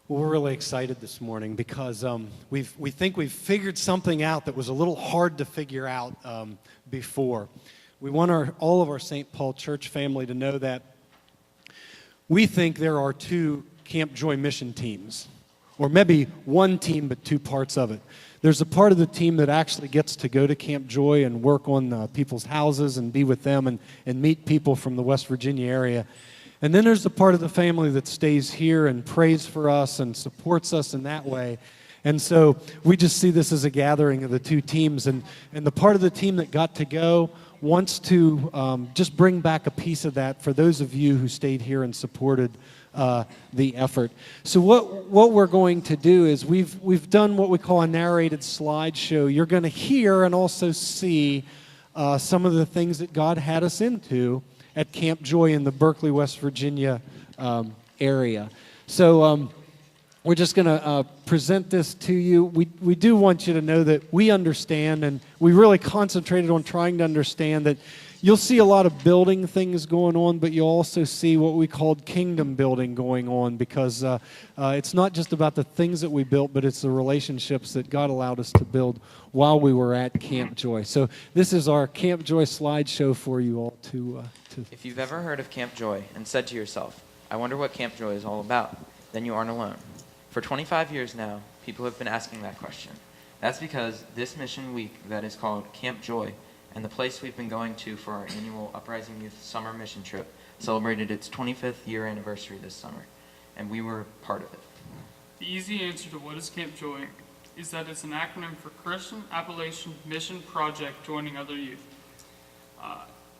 Well, we're really excited this morning because we think we've figured something out that was a little hard to figure out before. We want all of our St. Paul Church family to know that we think there are two Camp Joy mission teams, or maybe one team but two parts of it. There's a part of the team that actually gets to go to Camp Joy and work on people's houses and be with them and meet people from the West Virginia area. And then there's the part of the family that stays here and prays for us and supports us in that way. And so we just see this as a gathering of the two teams. And the part of the team that got to go wants to just bring back a piece of that for those of you who stayed here and supported the effort. So what we're going to do is we've done what we call a narrated slideshow. You're going to hear and also see some of the things that God had us into at Camp Joy in the Berkeley, West Virginia area. So we're just going to present this to you. We do want you to know that we understand, and we really concentrated on trying to understand that you'll see a lot of building things going on, but you'll also see what we called kingdom building going on, because it's not just about the things that we built, but it's the relationships that God allowed us to build while we were at Camp Joy. So this is our Camp Joy slideshow for you all to... If you've ever heard of Camp Joy and said to yourself, I wonder what Camp Joy is all about, then you aren't alone. For 25 years now, people have been asking that question. That's because this mission week that is called Camp Joy, and the place we've been going to for our annual Uprising Youth summer mission trip, celebrated its 25th year anniversary this summer, and we were part of it. The easy answer to what is Camp Joy is that it's an acronym for Christian Appalachian Mission Project Joining Other Youth.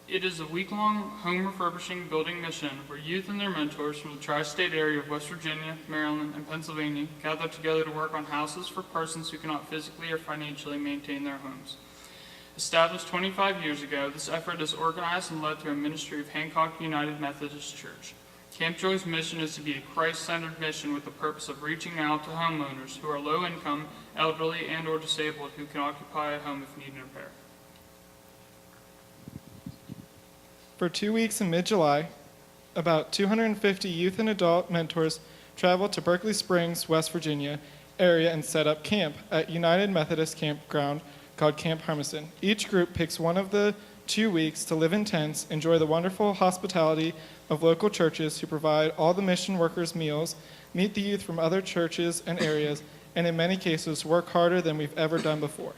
It is a week-long home refurbishing building mission where youth and their mentors from the tri-state area of West Virginia, Maryland, and Pennsylvania gather together to work on houses for persons who cannot physically or financially maintain their homes. Established 25 years ago, this effort is organized and led through a ministry of Hancock United Methodist Church. Camp Joy's mission is to be a Christ-centered mission with the purpose of reaching out to homeowners who are low-income, elderly, and or disabled who can occupy a home if needed repair. For 2 weeks in mid-July, about 250 youth and adult mentors traveled to Berkeley Springs, West Virginia area and set up camp at United Methodist campground called Camp Hermiston. Each group picks one of the 2 weeks to live in tents, enjoy the wonderful hospitality of local churches who provide all the mission workers meals, meet the youth from other churches and areas, and in many cases work harder than we've ever done before.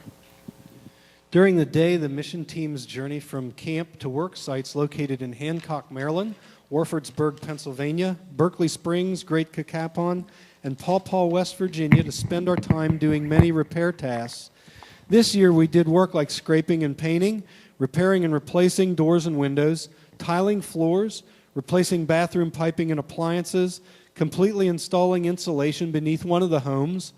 During the day, the mission teams journey from camp to work sites located in Hancock, Maryland, Warfordsburg, Pennsylvania, Berkeley Springs, Great Cacapon, and Paw Paw, West Virginia to spend our time doing many repair tasks. This year we did work like scraping and painting, repairing and replacing doors and windows, tiling floors, replacing bathroom piping and appliances, completely installing insulation beneath one of the homes,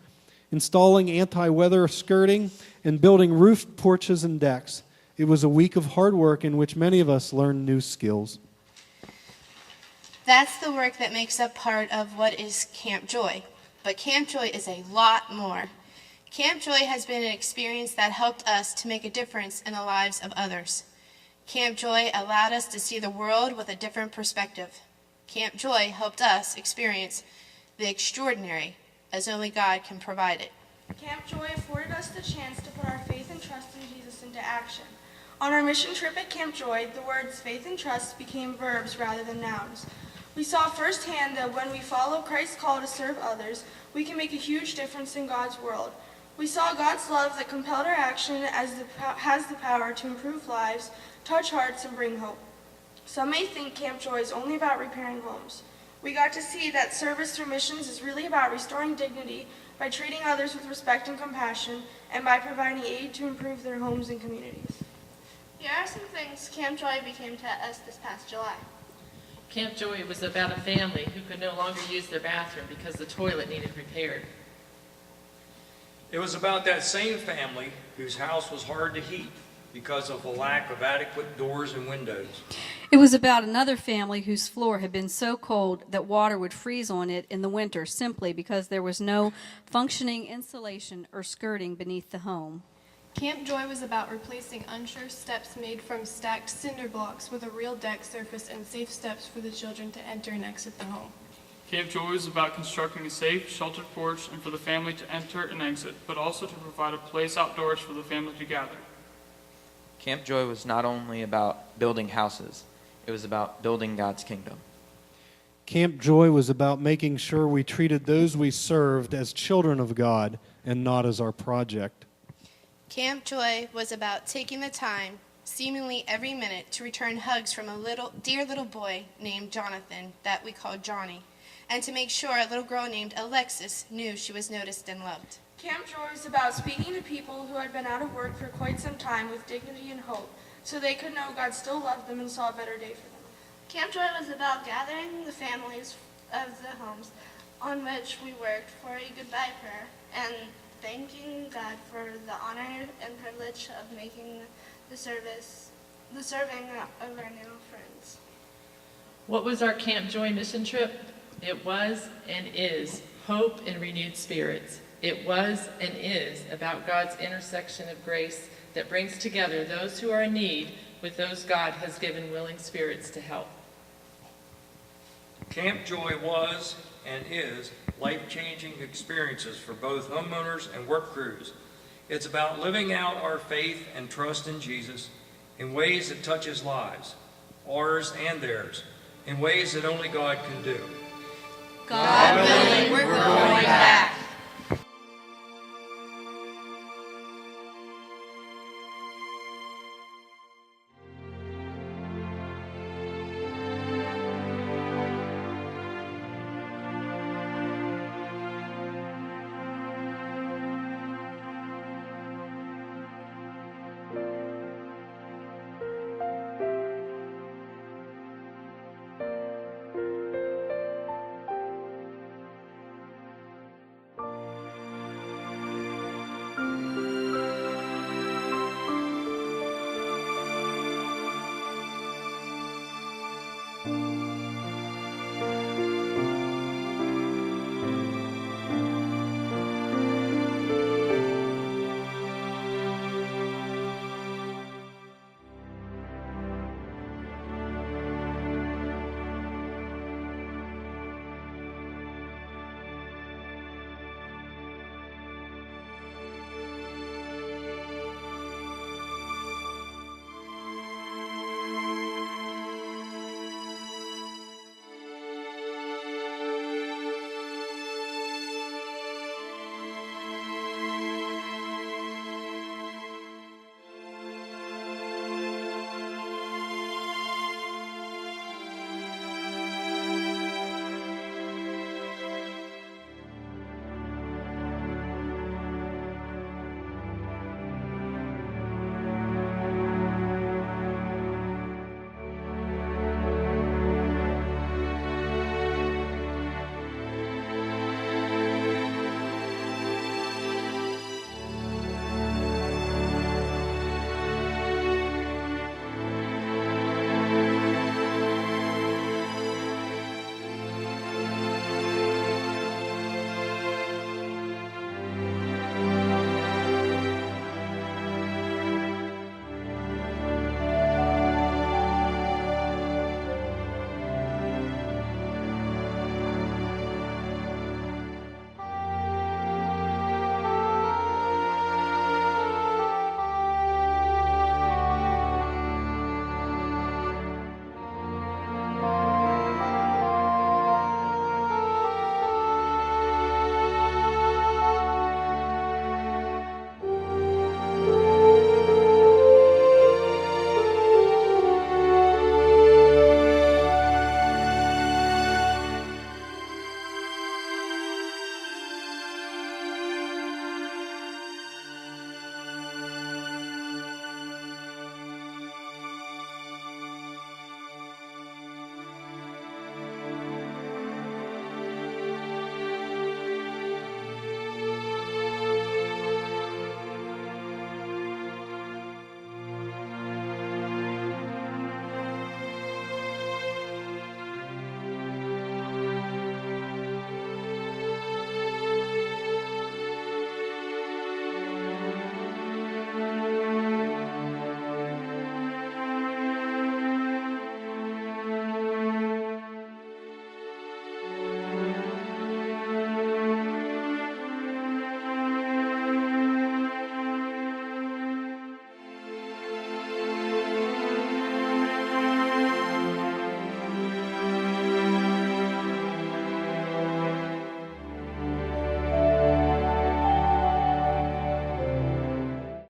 installing anti-weather skirting, and building roofed porches and decks. It was a week of hard work in which many of us learned new skills. That's the work that makes up part of what is Camp Joy. But Camp Joy is a lot more. Camp Joy has been an experience that helped us to make a difference in the lives of others. Camp Joy allowed us to see the world with a different perspective. Camp Joy helped us experience the extraordinary as only God can provide it. Camp Joy afforded us the chance to put our faith and trust in Jesus into action. On our mission trip at Camp Joy, the words faith and trust became verbs rather than nouns. We saw firsthand that when we follow Christ's call to serve others, we can make a huge difference in God's world. We saw God's love that compelled our action has the power to improve lives, touch hearts, and bring hope. Some may think Camp Joy is only about repairing homes. We got to see that service through missions is really about restoring dignity by treating others with respect and compassion, and by providing aid to improve their homes and communities. Here are some things Camp Joy became to us this past July. Camp Joy was about a family who could no longer use their bathroom because the toilet needed repaired. It was about that same family whose house was hard to heat because of the lack of adequate doors and windows. It was about another family whose floor had been so cold that water would freeze on it in the winter simply because there was no functioning insulation or skirting beneath the home. Camp Joy was about replacing unsure steps made from stacked cinder blocks with a real deck surface and safe steps for the children to enter and exit the home. Camp Joy was about constructing a safe, sheltered porch and for the family to enter and exit, but also to provide a place outdoors for the family to gather. Camp Joy was not only about building houses, it was about building God's kingdom. Camp Joy was about making sure we treated those we served as children of God and not as our project. Camp Joy was about taking the time, seemingly every minute, to return hugs from a dear little boy named Jonathan that we called Johnny, and to make sure a little girl named Alexis knew she was noticed and loved. Camp Joy was about speaking to people who had been out of work for quite some time with dignity and hope, so they could know God still loved them and saw a better day for them. Camp Joy was about gathering the families of the homes on which we worked for a goodbye prayer and thanking God for the honor and privilege of making the serving of our new friends. What was our Camp Joy mission trip? It was and is hope and renewed spirits. It was and is about God's intersection of grace that brings together those who are in need with those God has given willing spirits to help. Camp Joy was and is life-changing experiences for both homeowners and work crews. It's about living out our faith and trust in Jesus in ways that touches lives, ours and theirs, in ways that only God can do. God willing, we're going back.